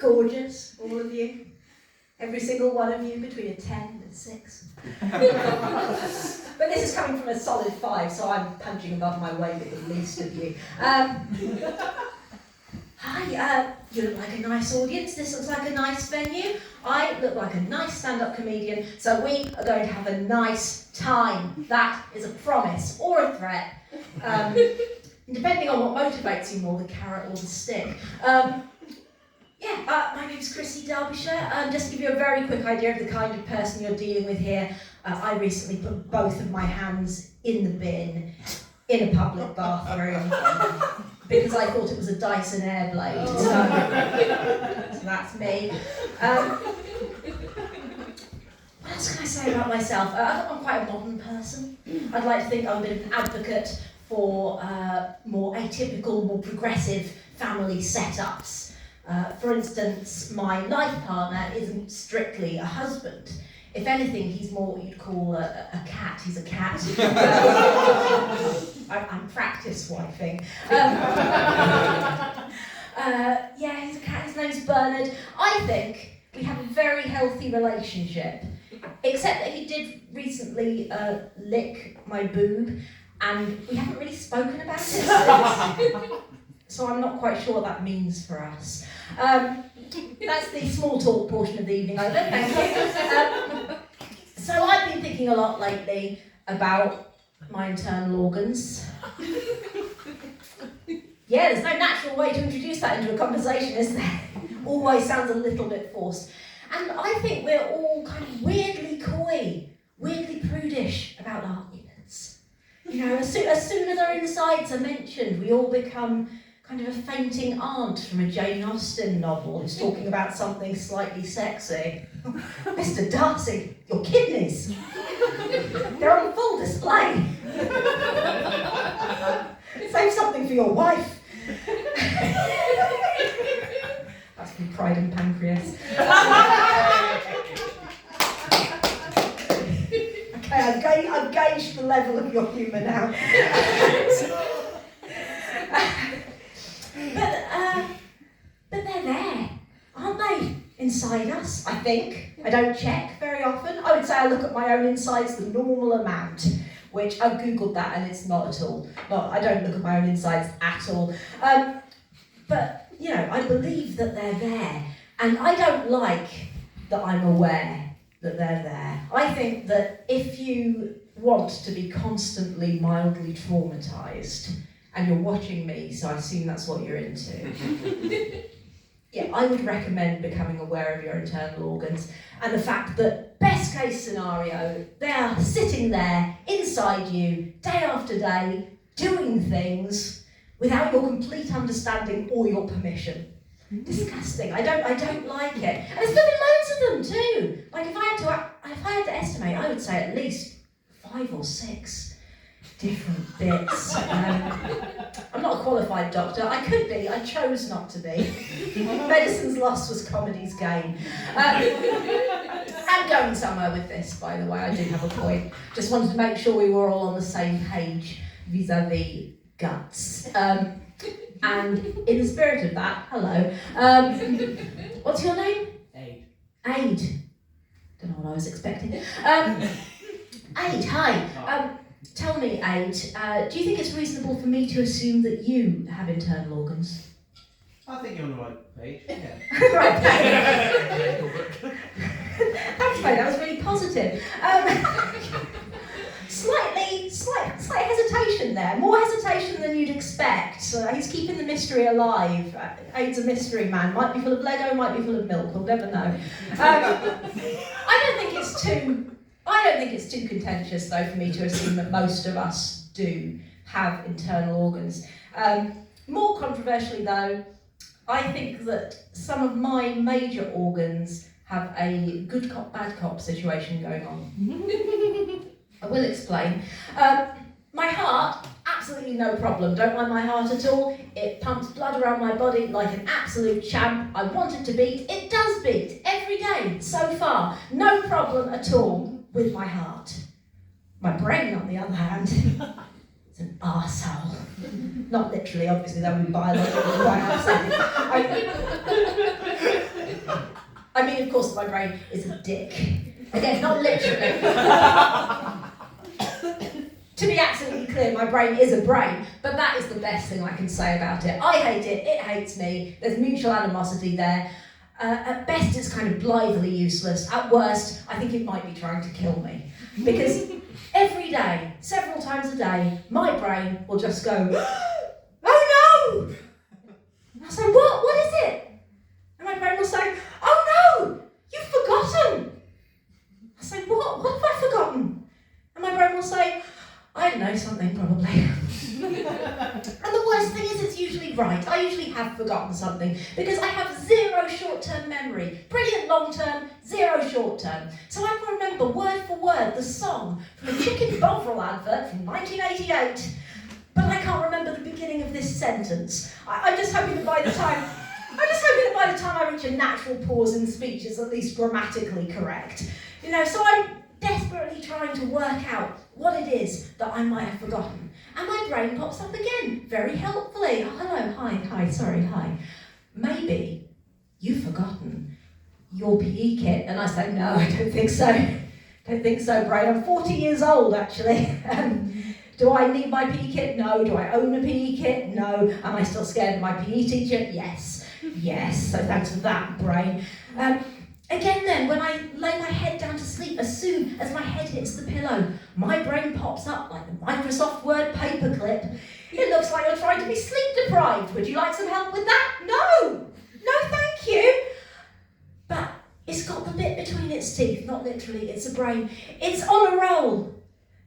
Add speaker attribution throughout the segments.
Speaker 1: gorgeous, all of you. Every single one of you between a 10 and 6. But this is coming from a solid 5, so I'm punching above my weight with the least of you. Hi, you look like a nice audience. This looks like a nice venue. I look like a nice stand-up comedian, so we are going to have a nice time. That is a promise or a threat, depending on what motivates you more, the carrot or the stick. My name's Chrissy, Derbyshire. Just to give you a very quick idea of the kind of person you're dealing with here, I recently put both of my hands in the bin in a public bathroom because I thought it was a Dyson Airblade. So that's me. What else can I say about myself? I'm quite a modern person. I'd like to think I'm a bit of an advocate for more atypical, more progressive family setups. For instance, my life partner isn't strictly a husband. If anything, he's more what you'd call a cat. He's a cat. I'm practice wifing. He's a cat. His name's Bernard. I think we have a very healthy relationship, except that he did recently lick my boob, and we haven't really spoken about it since. So I'm not quite sure what that means for us. That's the small talk portion of the evening over, thank you. So I've been thinking a lot lately about my internal organs. Yeah, there's no natural way to introduce that into a conversation, is there? Always sounds a little bit forced. And I think we're all kind of weirdly coy, weirdly prudish about our units. You know, as soon as our insides are mentioned, we all become kind of a fainting aunt from a Jane Austen novel who's talking about something slightly sexy. Mr. Darcy, your kidneys, they're on full display. Save something for your wife. That's from Pride and Pancreas. Okay, I've gauged the level of your humour now. But they're there, aren't they? Inside us, I think. I don't check very often. I would say I look at my own insides the normal amount, which I've googled that and it's not at all. I don't look at my own insides at all. But, you know, I believe that they're there. And I don't like that I'm aware that they're there. I think that if you want to be constantly mildly traumatised, and you're watching me, so I assume that's what you're into. Yeah, I would recommend becoming aware of your internal organs and the fact that, best case scenario, they are sitting there inside you, day after day, doing things without your complete understanding or your permission. Disgusting. I don't like it. And there's been loads of them too. Like if I had to estimate, I would say at least 5 or 6. Different bits. I'm not a qualified doctor. I could be. I chose not to be. Medicine's loss was comedy's gain. I'm going somewhere with this, by the way. I do have a point. Just wanted to make sure we were all on the same page vis-a-vis guts. And in the spirit of that, hello. What's your name?
Speaker 2: Aid.
Speaker 1: Don't know what I was expecting. Aid, hi. Tell me, Aid, do you think it's reasonable for me to assume that you have internal organs?
Speaker 2: I think you're on the right page, yeah.
Speaker 1: Right page. Thanks, mate, that was really positive. Slight hesitation there, more hesitation than you'd expect. He's keeping the mystery alive. Aid's a mystery man, might be full of Lego, might be full of milk, we'll never know. I don't think it's too contentious, though, for me to assume that most of us do have internal organs. More controversially, though, I think that some of my major organs have a good cop, bad cop situation going on. I will explain. My heart, absolutely no problem. Don't mind my heart at all. It pumps blood around my body like an absolute champ. I want it to beat. It does beat every day so far. No problem at all with my heart. My brain, on the other hand, is an arsehole. Not literally, obviously, that would be biologically quite upsetting. I mean, of course, my brain is a dick. Again, not literally. To be absolutely clear, my brain is a brain, but that is the best thing I can say about it. I hate it, it hates me, there's mutual animosity there. At best, it's kind of blithely useless. At worst, I think it might be trying to kill me. Because every day, several times a day, my brain will just go, oh no! And I'll say, what is it? And my brain will say, oh no, you've forgotten. I say, what have I forgotten? And my brain will say, I don't know, something probably. And the worst thing is it's usually right. I usually have forgotten something because I have zero short-term memory. Brilliant long-term, zero short-term. So I can remember word for word the song from a Chicken Bovril advert from 1988, but I can't remember the beginning of this sentence. I'm just hoping that by the time I reach a natural pause in speech, it's at least grammatically correct. You know, so I'm desperately trying to work out what it is that I might have forgotten. And my brain pops up again, very helpfully. Oh, hello, hi. Maybe you've forgotten your PE kit. And I say, no, I don't think so. Don't think so, brain. I'm 40 years old, actually. Do I need my PE kit? No. Do I own a PE kit? No. Am I still scared of my PE teacher? Yes. So thanks for that, brain. Again then, when I lay my head down to sleep, as soon as my head hits the pillow, my brain pops up like the Microsoft Word paperclip. It looks like you're trying to be sleep deprived. Would you like some help with that? No, thank you. But it's got the bit between its teeth, not literally, it's a brain. It's on a roll.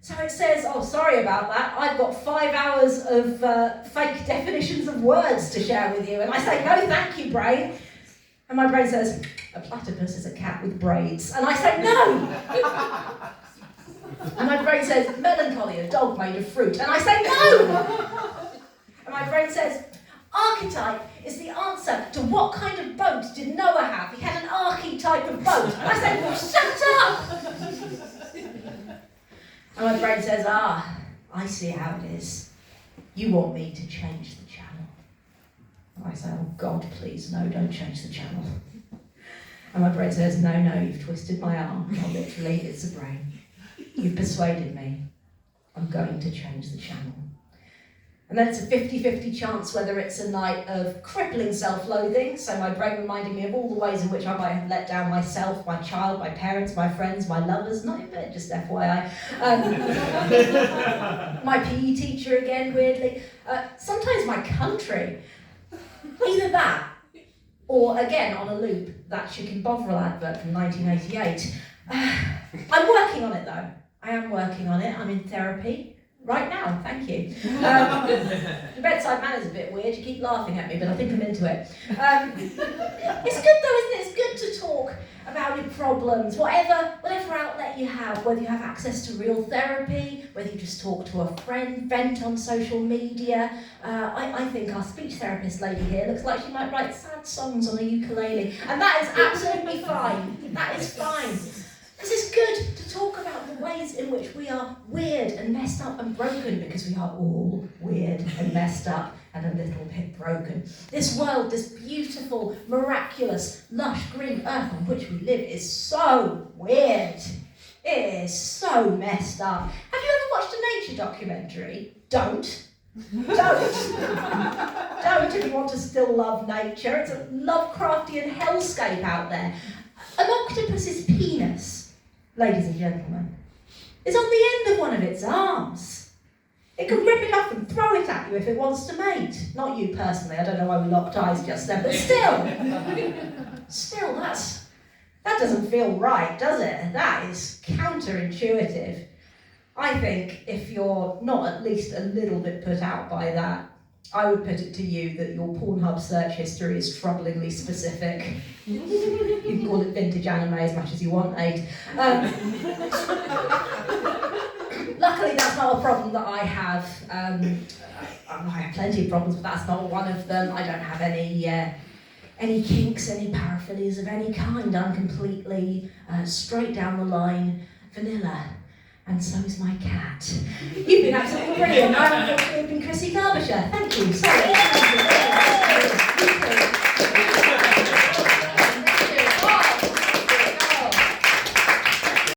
Speaker 1: So it says, oh, sorry about that. I've got 5 hours of fake definitions of words to share with you. And I say, no, thank you, brain. And my brain says, a platypus is a cat with braids. And I say, no! And my brain says, melancholy, a dog made of fruit. And I say, no! And my brain says, archetype is the answer to what kind of boat did Noah have? He had an archetype of boat. And I say, well, shut up! And my brain says, I see how it is. You want me to change the channel. And I say, oh God, please, no, don't change the channel. And my brain says, no, you've twisted my arm. Not literally, it's a brain. You've persuaded me. I'm going to change the channel. And then it's a 50-50 chance whether it's a night of crippling self-loathing, so my brain reminding me of all the ways in which I might have let down myself, my child, my parents, my friends, my lovers, not in bed, just FYI. My PE teacher again, weirdly. Sometimes my country. Either that, or again, on a loop, that Chicken Bovril advert from 1988. I'm working on it though. I am working on it. I'm in therapy. Right now, thank you. The bedside manner's a bit weird, you keep laughing at me, but I think I'm into it. It's good though, isn't it? It's good to talk about your problems, whatever outlet you have, whether you have access to real therapy, whether you just talk to a friend, vent on social media. I think our speech therapist lady here looks like she might write sad songs on a ukulele, and that is absolutely fine. That is fine. Because it's good to talk about the ways in which we are weird and messed up and broken, because we are all weird and messed up and a little bit broken. This world, this beautiful, miraculous, lush green earth on which we live is so weird. It is so messed up. Have you ever watched a nature documentary? Don't if you want to still love nature. It's a Lovecraftian hellscape out there. An octopus's penis, ladies and gentlemen, is on the end of one of its arms. It can rip it off and throw it at you if it wants to mate. Not you personally, I don't know why we locked eyes just then, but still, that doesn't feel right, does it? That is counterintuitive. I think if you're not at least a little bit put out by that, I would put it to you that your Pornhub search history is troublingly specific. You can call it vintage anime as much as you want, Aid. Luckily, that's not a problem that I have. I have plenty of problems, but that's not one of them. I don't have any kinks, any paraphilias of any kind. I'm completely straight down the line, vanilla. And so is my cat. You've been absolutely brilliant. I've been